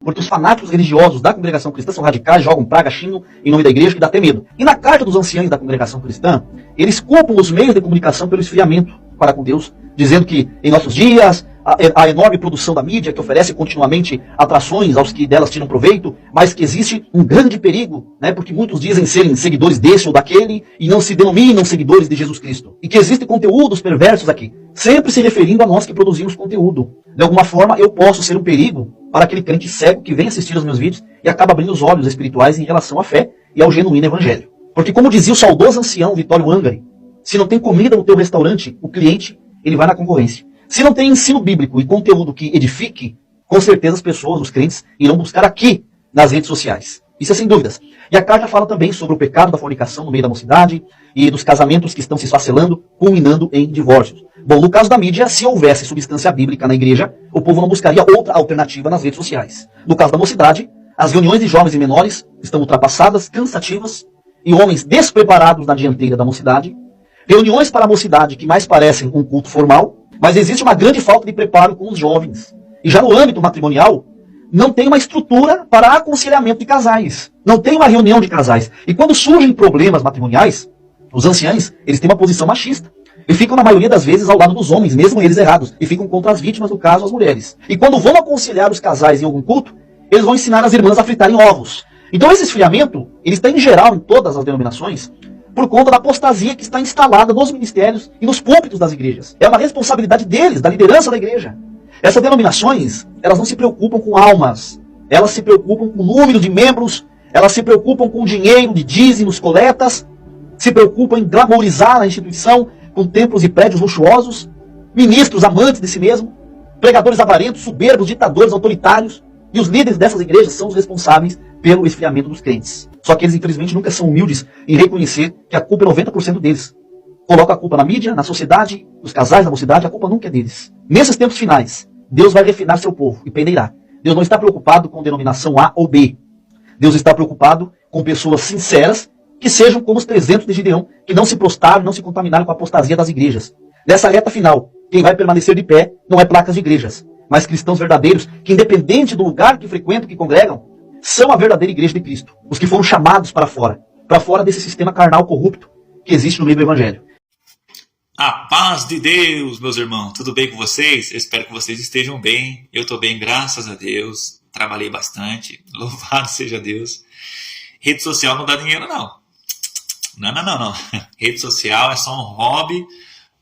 Porque os fanáticos religiosos da congregação cristã são radicais, jogam praga, xingam em nome da igreja, que dá até medo. E na carta dos anciãos da congregação cristã, eles culpam os meios de comunicação pelo esfriamento para com Deus, dizendo que em nossos dias a enorme produção da mídia que oferece continuamente atrações aos que delas tiram proveito, mas que existe um grande perigo, né, porque muitos dizem serem seguidores desse ou daquele e não se denominam seguidores de Jesus Cristo. E que existem conteúdos perversos aqui, sempre se referindo a nós que produzimos conteúdo. De alguma forma eu posso ser um perigo para aquele crente cego que vem assistir aos meus vídeos e acaba abrindo os olhos espirituais em relação à fé e ao genuíno evangelho. Porque como dizia o saudoso ancião Vitório Angari, se não tem comida no teu restaurante, o cliente ele vai na concorrência. Se não tem ensino bíblico e conteúdo que edifique, com certeza as pessoas, os crentes, irão buscar aqui nas redes sociais. Isso é sem dúvidas. E a carta fala também sobre o pecado da fornicação no meio da mocidade e dos casamentos que estão se esfacelando, culminando em divórcios. Bom, no caso da mídia, se houvesse substância bíblica na igreja, o povo não buscaria outra alternativa nas redes sociais. No caso da mocidade, as reuniões de jovens e menores estão ultrapassadas, cansativas, e homens despreparados na dianteira da mocidade. Reuniões para a mocidade que mais parecem um culto formal, mas existe uma grande falta de preparo com os jovens. E já no âmbito matrimonial, não tem uma estrutura para aconselhamento de casais. Não tem uma reunião de casais. E quando surgem problemas matrimoniais, os anciães, eles têm uma posição machista. E ficam, na maioria das vezes, ao lado dos homens, mesmo eles errados. E ficam contra as vítimas, no caso, as mulheres. E quando vão aconselhar os casais em algum culto, eles vão ensinar as irmãs a fritarem ovos. Então esse esfriamento, ele está em geral em todas as denominações, por conta da apostasia que está instalada nos ministérios e nos púlpitos das igrejas. É uma responsabilidade deles, da liderança da igreja. Essas denominações, elas não se preocupam com almas, elas se preocupam com o número de membros, elas se preocupam com o dinheiro de dízimos, coletas, se preocupam em glamorizar a instituição com templos e prédios luxuosos, ministros amantes de si mesmo, pregadores avarentos, soberbos, ditadores, autoritários, e os líderes dessas igrejas são os responsáveis pelo esfriamento dos crentes. Só que eles, infelizmente, nunca são humildes em reconhecer que a culpa é 90% deles. Coloca a culpa na mídia, na sociedade, nos casais, na mocidade, a culpa nunca é deles. Nesses tempos finais, Deus vai refinar seu povo e peneirar. Deus não está preocupado com denominação A ou B. Deus está preocupado com pessoas sinceras que sejam como os 300 de Gideão, que não se prostraram, não se contaminaram com a apostasia das igrejas. Nessa reta final, quem vai permanecer de pé não é placas de igrejas, mas cristãos verdadeiros, que independente do lugar que frequentam, que congregam, são a verdadeira igreja de Cristo. Os que foram chamados para fora desse sistema carnal corrupto que existe no meio do evangelho. A paz de Deus, meus irmãos. Tudo bem com vocês? Eu espero que vocês estejam bem. Eu estou bem, graças a Deus. Trabalhei bastante. Louvado seja Deus. Rede social não dá dinheiro, não. Não. Rede social é só um hobby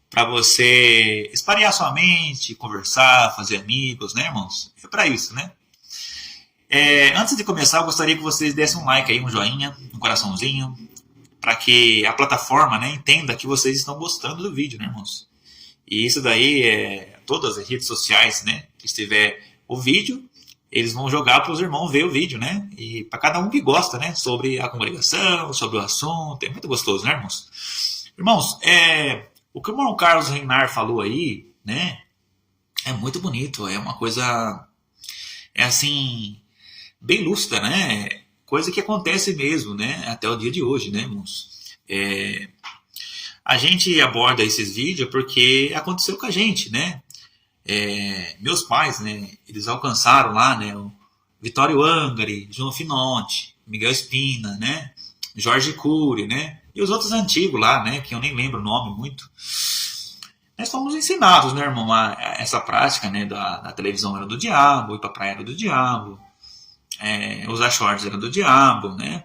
para você espalhar sua mente, conversar, fazer amigos, né, irmãos? É para isso, né? Antes de começar, eu gostaria que vocês dessem um like aí, um joinha, um coraçãozinho, para que a plataforma, né, entenda que vocês estão gostando do vídeo, né, irmãos? E isso daí, todas as redes sociais, né, que estiver o vídeo, eles vão jogar para os irmãos ver o vídeo, né? E para cada um que gosta, né, sobre a congregação, sobre o assunto, é muito gostoso, né, irmãos? Irmãos, o que o irmão Carlos Reinar falou aí, né, é muito bonito, é uma coisa, assim, bem lúcida, né? Coisa que acontece mesmo, né? Até o dia de hoje, né, irmãos? A gente aborda esses vídeos porque aconteceu com a gente, né? Meus pais, né? Eles alcançaram lá, né? O Vitório Angari, João Finonte, Miguel Espina, né? Jorge Cury, né? E os outros antigos lá, né? Que eu nem lembro o nome muito. Nós fomos ensinados, né, irmão? Essa prática, né? Da televisão era do diabo, ir pra praia era do diabo. Usar shorts era do diabo, né?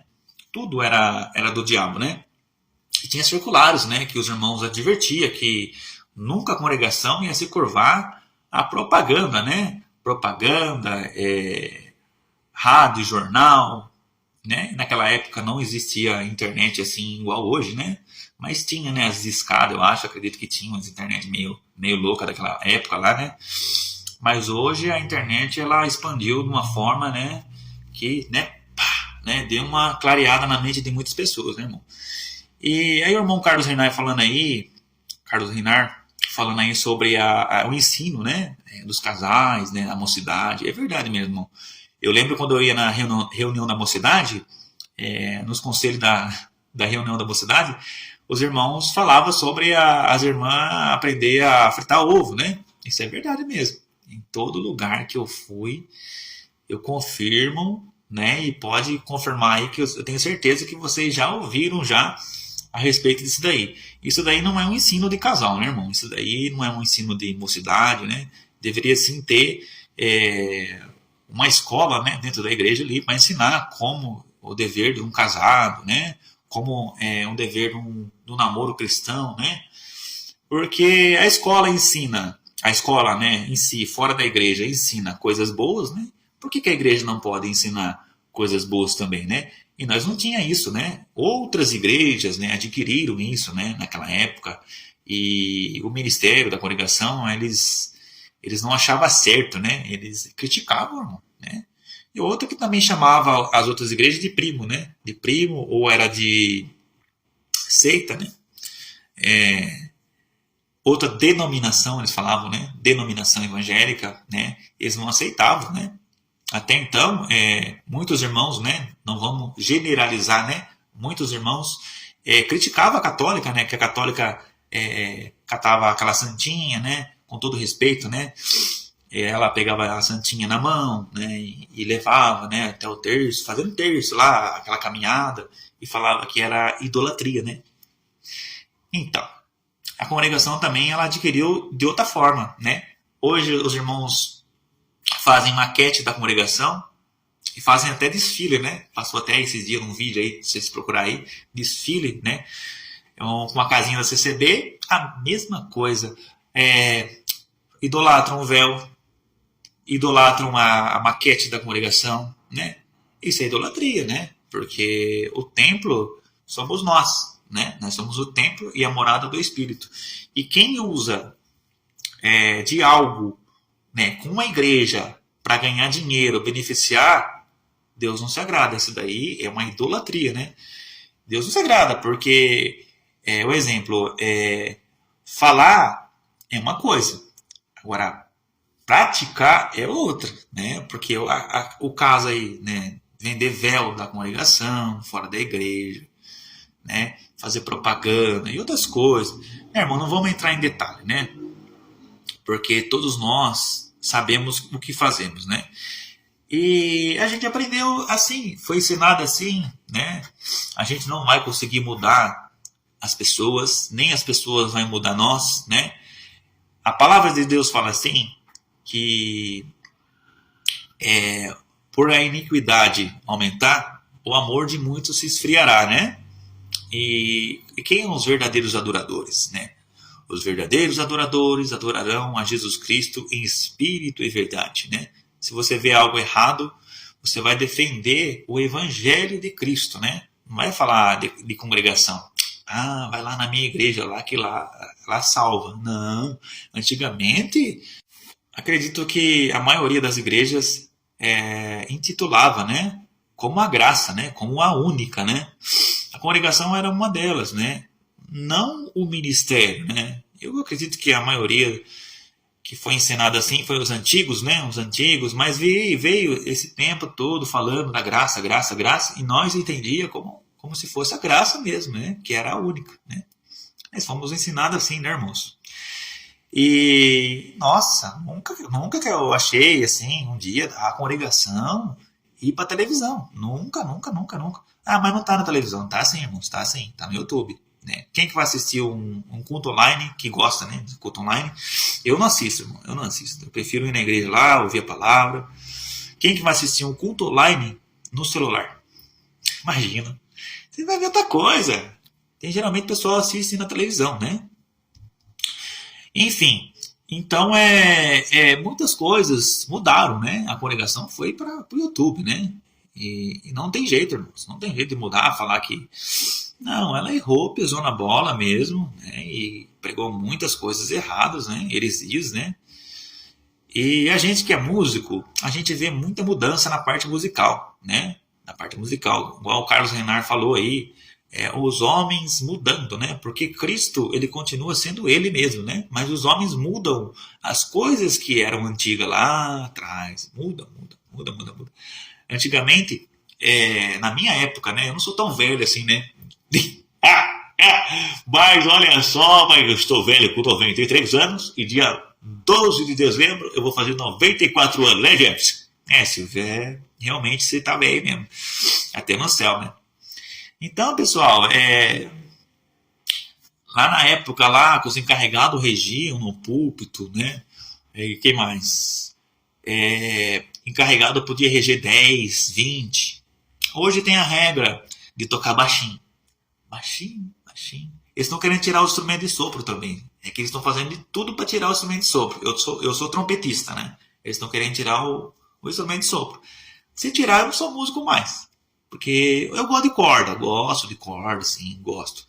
Tudo era do diabo, né? E tinha circulares, né? Que os irmãos advertiam que nunca a congregação ia se curvar à propaganda, né? Propaganda, rádio, jornal, né? Naquela época não existia internet assim igual hoje, né? Mas tinha, né? As escadas, eu acredito que tinha as internet meio louca daquela época lá, né? Mas hoje a internet ela expandiu de uma forma, né? Que, né, deu uma clareada na mente de muitas pessoas, né, irmão? E aí o irmão Carlos Reinar falando aí sobre o ensino, né, dos casais, né, a mocidade. É verdade mesmo, irmão. Eu lembro quando eu ia na reunião da mocidade, nos conselhos da reunião da mocidade, os irmãos falavam sobre as irmãs aprender a fritar ovo, né? Isso é verdade mesmo. Em todo lugar que eu fui, eu confirmo, né? E pode confirmar aí que eu tenho certeza que vocês já ouviram já a respeito disso daí. Isso daí não é um ensino de casal, né, irmão? Isso daí não é um ensino de mocidade, né? Deveria sim ter uma escola, né, dentro da igreja ali para ensinar como o dever de um casado, né? Como um dever do namoro cristão, né? Porque a escola ensina, a escola, né, em si, fora da igreja, ensina coisas boas, né? Por que a igreja não pode ensinar coisas boas também, né? E nós não tinha isso, né? Outras igrejas, né, adquiriram isso, né, naquela época. E o ministério da congregação, eles não achavam certo, né? Eles criticavam, né? E outro que também chamava as outras igrejas de primo, né? De primo, ou era de seita, né? Outra denominação, eles falavam, né? Denominação evangélica, né? Eles não aceitavam, né? Até então, muitos irmãos, né? Não vamos generalizar, né? Muitos irmãos criticavam a católica, né? Que a católica catava aquela santinha, né? Com todo respeito, né? Ela pegava a santinha na mão, né? E levava, né? Até o terço, fazendo terço lá, aquela caminhada, e falava que era idolatria, né? Então, a congregação também ela adquiriu de outra forma, né? Hoje os irmãos fazem maquete da congregação e fazem até desfile, né? Passou até esses dias um vídeo aí, se vocês procurar aí, desfile, né? Com uma casinha da CCB, a mesma coisa. Idolatram o véu, idolatram a maquete da congregação, né? Isso é idolatria, né? Porque o templo somos nós, né? Nós somos o templo e a morada do Espírito. E quem usa de algo, né, com a igreja para ganhar dinheiro, beneficiar, Deus não se agrada. Isso daí é uma idolatria, né? Deus não se agrada, porque o exemplo falar é uma coisa, agora praticar é outra, né? Porque o caso aí, né, vender véu da congregação fora da igreja, né, fazer propaganda e outras coisas, irmão, não vamos entrar em detalhe, né? Porque todos nós sabemos o que fazemos, né? E a gente aprendeu assim, foi ensinado assim, né? A gente não vai conseguir mudar as pessoas, nem as pessoas vão mudar nós, né? A palavra de Deus fala assim, que por a iniquidade aumentar, o amor de muitos se esfriará, né? E quem são os verdadeiros adoradores, né? Os verdadeiros adoradores adorarão a Jesus Cristo em espírito e verdade, né? Se você vê algo errado, você vai defender o evangelho de Cristo, né? Não vai falar de congregação. Ah, vai lá na minha igreja, lá que lá salva. Não. Antigamente, acredito que a maioria das igrejas intitulava, né? Como a graça, né? Como a única, né? A congregação era uma delas, né? Não o ministério, né? Eu acredito que a maioria que foi ensinada assim foi os antigos, né? Os antigos, mas veio esse tempo todo falando da graça, graça, graça, e nós entendíamos como se fosse a graça mesmo, né? Que era a única, né? Nós fomos ensinados assim, né, irmãos? E, nossa, nunca que eu achei, assim, um dia a congregação ir para televisão. Nunca. Ah, mas não tá na televisão. Tá sim, irmãos, tá sim. Tá no YouTube. Né? Quem que vai assistir um culto online, que gosta, né, de culto online? Eu não assisto, irmão. Eu não assisto. Eu prefiro ir na igreja lá, ouvir a palavra. Quem que vai assistir um culto online no celular? Imagina. Você vai ver outra coisa. Geralmente o pessoal assiste na televisão, né? Enfim, então muitas coisas mudaram, né? A congregação foi para o YouTube, né? E não tem jeito, irmãos. Não tem jeito de mudar, falar que... Não, ela errou, pisou na bola mesmo, né? E pregou muitas coisas erradas, né? Heresias, né? E a gente que é músico, a gente vê muita mudança na parte musical, né? Na parte musical, igual o Carlos Renar falou aí, os homens mudando, né? Porque Cristo, ele continua sendo ele mesmo, né? Mas os homens mudam as coisas que eram antigas lá atrás. Muda. Antigamente, na minha época, né? Eu não sou tão velho assim, né? Mas olha só, mas eu estou velho com 93 anos e dia 12 de dezembro eu vou fazer 94 anos, né, Jefferson? Silvio, realmente você tá bem mesmo. Até no céu, né? Então, pessoal, lá na época, lá, que os encarregados regiam no púlpito, né? E quem mais? Encarregado podia reger 10, 20. Hoje tem a regra de tocar baixinho. Baixinho, baixinho. Eles estão querendo tirar o instrumento de sopro também. É que eles estão fazendo de tudo para tirar o instrumento de sopro. Eu sou trompetista, né? Eles estão querendo tirar o instrumento de sopro. Se tirar, eu não sou músico mais. Porque eu gosto de corda, sim, gosto.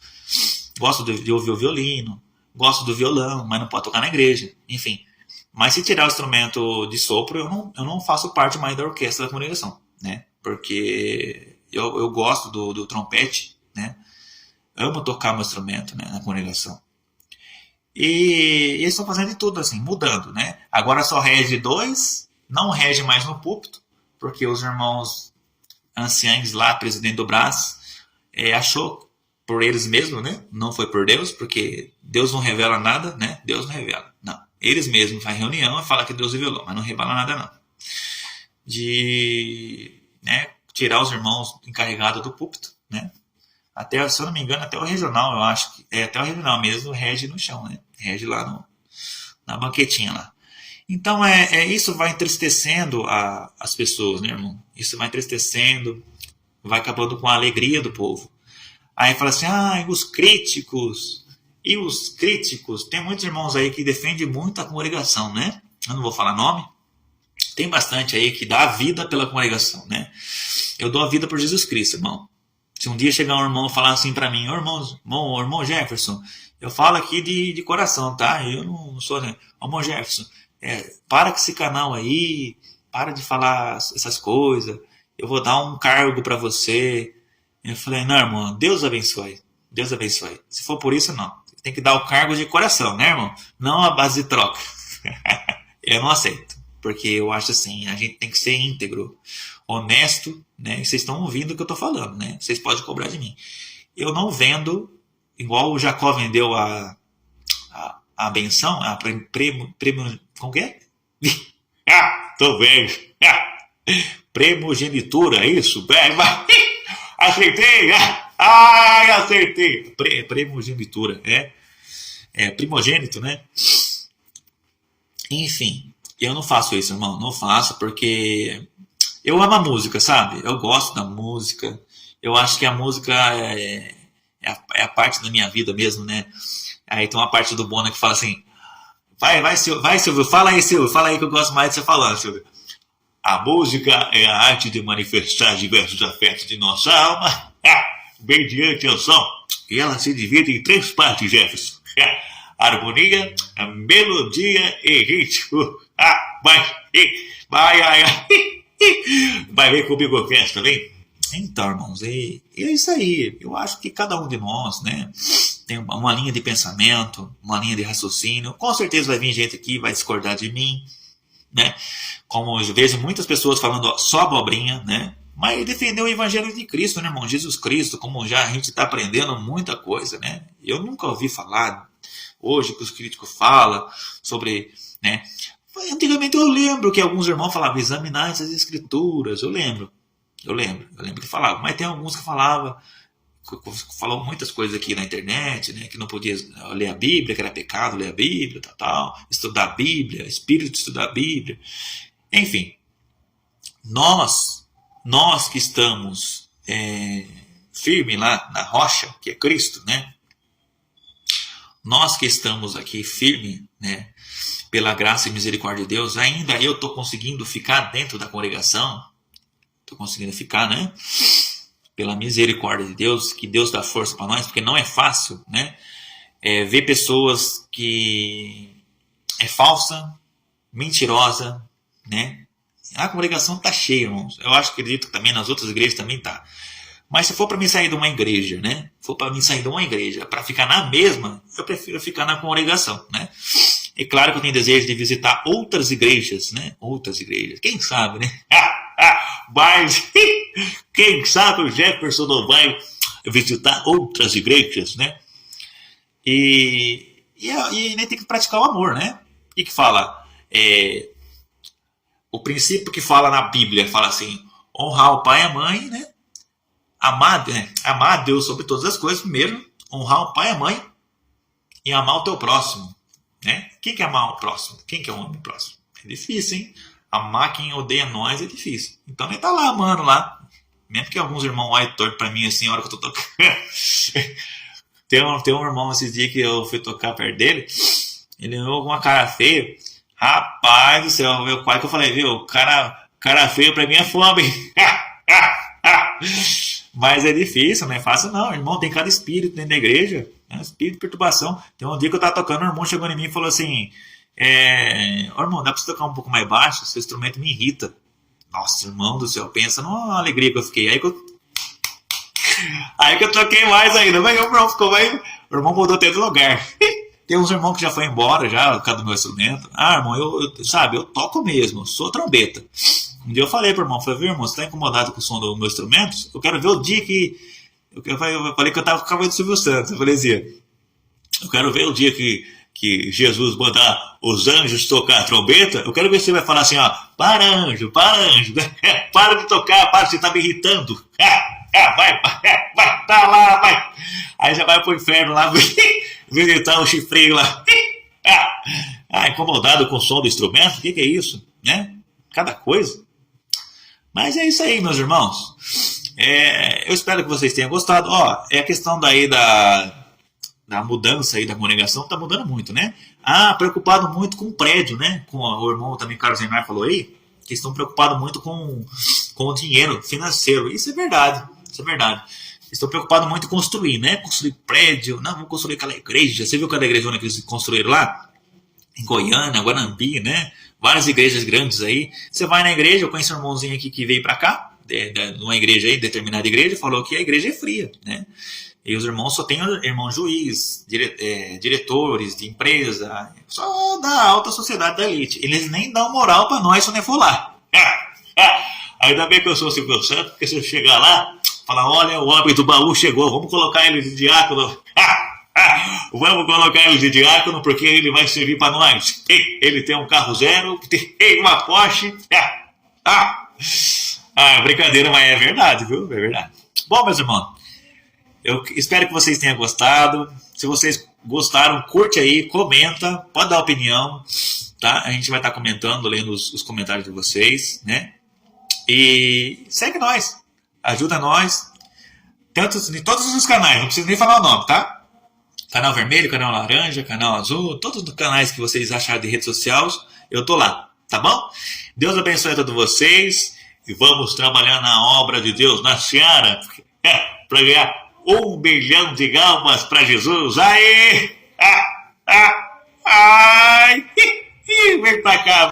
Gosto de ouvir o violino, gosto do violão, mas não pode tocar na igreja. Enfim. Mas se tirar o instrumento de sopro, eu não faço parte mais da orquestra da congregação, né? Porque eu gosto do trompete, né? Amo tocar meu instrumento, né, na congregação. E eles estão fazendo de tudo assim, mudando, né? Agora só rege 2, não rege mais no púlpito, porque os irmãos anciães lá, presidente do Brás, achou por eles mesmos, né? Não foi por Deus, porque Deus não revela nada, né? Deus não revela, não. Eles mesmos fazem reunião e falam que Deus revelou, mas não revela nada, não. De, né, tirar os irmãos encarregados do púlpito, né? Até, se eu não me engano, até o regional, eu acho que até o regional mesmo rege no chão, né? Rege lá na banquetinha lá. Então, isso vai entristecendo as pessoas, né, irmão? Isso vai entristecendo, vai acabando com a alegria do povo. Aí fala assim, os críticos. E os críticos, tem muitos irmãos aí que defendem muito a congregação, né? Eu não vou falar nome. Tem bastante aí que dá a vida pela congregação, né? Eu dou a vida por Jesus Cristo, irmão. Se um dia chegar um irmão e falar assim para mim, irmão Jefferson, eu falo aqui de coração, tá? Eu não sou, né? Irmão Jefferson, para com esse canal aí, para de falar essas coisas, eu vou dar um cargo para você. Eu falei, não, irmão, Deus abençoe. Deus abençoe. Se for por isso, não. Tem que dar o cargo de coração, né, irmão? Não a base de troca. Eu não aceito. Porque eu acho assim, a gente tem que ser íntegro, honesto, né? E vocês estão ouvindo o que eu estou falando, né? Vocês podem cobrar de mim. Eu não vendo, igual o Jacó vendeu a benção, como que é? Tô vendo. Primogenitura, é isso? Acertei! Acertei! Primogenitura, primogênito, né? Enfim, eu não faço isso, irmão. Não faço porque eu amo a música, sabe? Eu gosto da música. Eu acho que a música é a parte da minha vida mesmo, né? Aí tem uma parte do Bona que fala assim, vai, Silvio, fala aí, Silvio, fala aí que eu gosto mais de você falando, Silvio. A música é a arte de manifestar diversos afetos de nossa alma mediante o som. E ela se divide em 3 partes, Jefferson. Harmonia, melodia e ritmo. Vai ver comigo a festa, vem? Então, irmãos, é isso aí. Eu acho que cada um de nós, né, tem uma linha de pensamento, uma linha de raciocínio. Com certeza vai vir gente aqui, vai discordar de mim, né? Como eu vejo muitas pessoas falando só abobrinha, né? Mas defendeu o evangelho de Cristo, né, irmão? Jesus Cristo, como já a gente está aprendendo muita coisa, né? Eu nunca ouvi falar hoje que os críticos falam sobre, né? Antigamente eu lembro que alguns irmãos falavam examinar essas escrituras. Eu lembro que falavam. Mas tem alguns que falavam muitas coisas aqui na internet, né? Que não podia ler a Bíblia, que era pecado ler a Bíblia, tal. Estudar a Bíblia, espírito estudar a Bíblia. Enfim, nós que estamos firmes lá na rocha, que é Cristo, né? Nós que estamos aqui firmes, né? Pela graça e misericórdia de Deus, ainda eu estou conseguindo ficar dentro da congregação. Estou conseguindo ficar, né? Pela misericórdia de Deus, que Deus dá força para nós, porque não é fácil, né? Ver pessoas que é falsa, mentirosa, né? A congregação está cheia, irmãos. Eu acredito que também nas outras igrejas também tá. Mas se for para mim sair de uma igreja, né? For para mim sair de uma igreja para ficar na mesma, eu prefiro ficar na congregação, né? É claro que eu tenho desejo de visitar outras igrejas, né? Outras igrejas. Quem sabe, né? Mas quem sabe o Jefferson não vai visitar outras igrejas, né? E nem tem que praticar o amor, né? E que fala, o princípio que fala na Bíblia, fala assim, honrar o pai e a mãe, né? Amar a Deus sobre todas as coisas, primeiro, honrar o pai e a mãe e amar o teu próximo, né? Quem quer amar o próximo? Quem quer amar o próximo? É difícil, hein? Amar quem odeia nós é difícil. Então ele tá lá amando lá. Mesmo que alguns irmãos olhem torto pra mim assim, a hora que eu tô tocando. tem um irmão esses dias que eu fui tocar perto dele, ele olhou com uma cara feia. Rapaz do céu, meu pai, que eu falei, viu, cara feio pra mim é fome. Mas é difícil, não é fácil não, irmão, tem cada espírito dentro da igreja, né? Espírito de perturbação. Tem um dia que eu tava tocando, um irmão chegou em mim e falou assim, irmão, dá pra você tocar um pouco mais baixo? Seu instrumento me irrita. Nossa, irmão do céu, pensa numa alegria que eu fiquei. Aí que eu toquei mais ainda, mas o irmão ficou mais... O irmão mudou até de lugar. Tem uns irmãos que já foi embora, já, por causa do meu instrumento. Ah, irmão, eu toco mesmo, eu sou trombeta. Um dia eu falei pro irmão, viu, irmão, você tá incomodado com o som do meu instrumento? Eu quero ver o dia que... Eu falei que eu tava com o cabelo do Silvio Santos. Eu falei assim, eu quero ver o dia que Jesus mandar os anjos tocar a trombeta. Eu quero ver se você vai falar assim, ó, para anjo, para de tocar, para, você tá me irritando. Vai, tá lá, vai. Aí já vai pro inferno lá, visitar o chifrinho lá. Incomodado com o som do instrumento? O que é isso? Né? Cada coisa. Mas é isso aí, meus irmãos. Eu espero que vocês tenham gostado. É a questão daí da mudança aí da congregação, tá mudando muito, né? Preocupado muito com o prédio, né? Com o irmão também, Carlos Renar, falou aí, que estão preocupados muito com o dinheiro financeiro. Isso é verdade. Estão preocupados muito em construir, né? Construir prédio. Não, vamos construir aquela igreja. Você viu aquela igreja que eles construíram lá? Em Goiânia, Guanambi, né? Várias igrejas grandes aí. Você vai na igreja, eu conheço um irmãozinho aqui que veio pra cá, de uma igreja aí, determinada igreja, falou que a igreja é fria, né? E os irmãos só tem irmão juiz, diretores de empresa, só da alta sociedade da elite. Eles nem dão moral pra nós se não for lá. Ainda bem que eu sou Silvio Santos, porque se eu chegar lá, falar, olha, o homem do baú chegou, vamos colocar ele de diácono. Vamos colocar ele de diácono, porque ele vai servir para nós. Ele tem um carro zero, tem uma Porsche. Brincadeira, mas é verdade, viu? É verdade. Bom, meus irmãos, eu espero que vocês tenham gostado. Se vocês gostaram, curte aí, comenta, pode dar opinião, tá? A gente vai estar comentando, lendo os comentários de vocês, né? E segue nós, ajuda nós, tanto em todos os canais, não precisa nem falar o nome, tá? Canal vermelho, canal laranja, canal azul, todos os canais que vocês acharem de redes sociais, eu tô lá, tá bom? Deus abençoe a todos vocês e vamos trabalhar na obra de Deus, na seara, para ganhar 1 bilhão de almas para Jesus. Aí! Vem pra cá!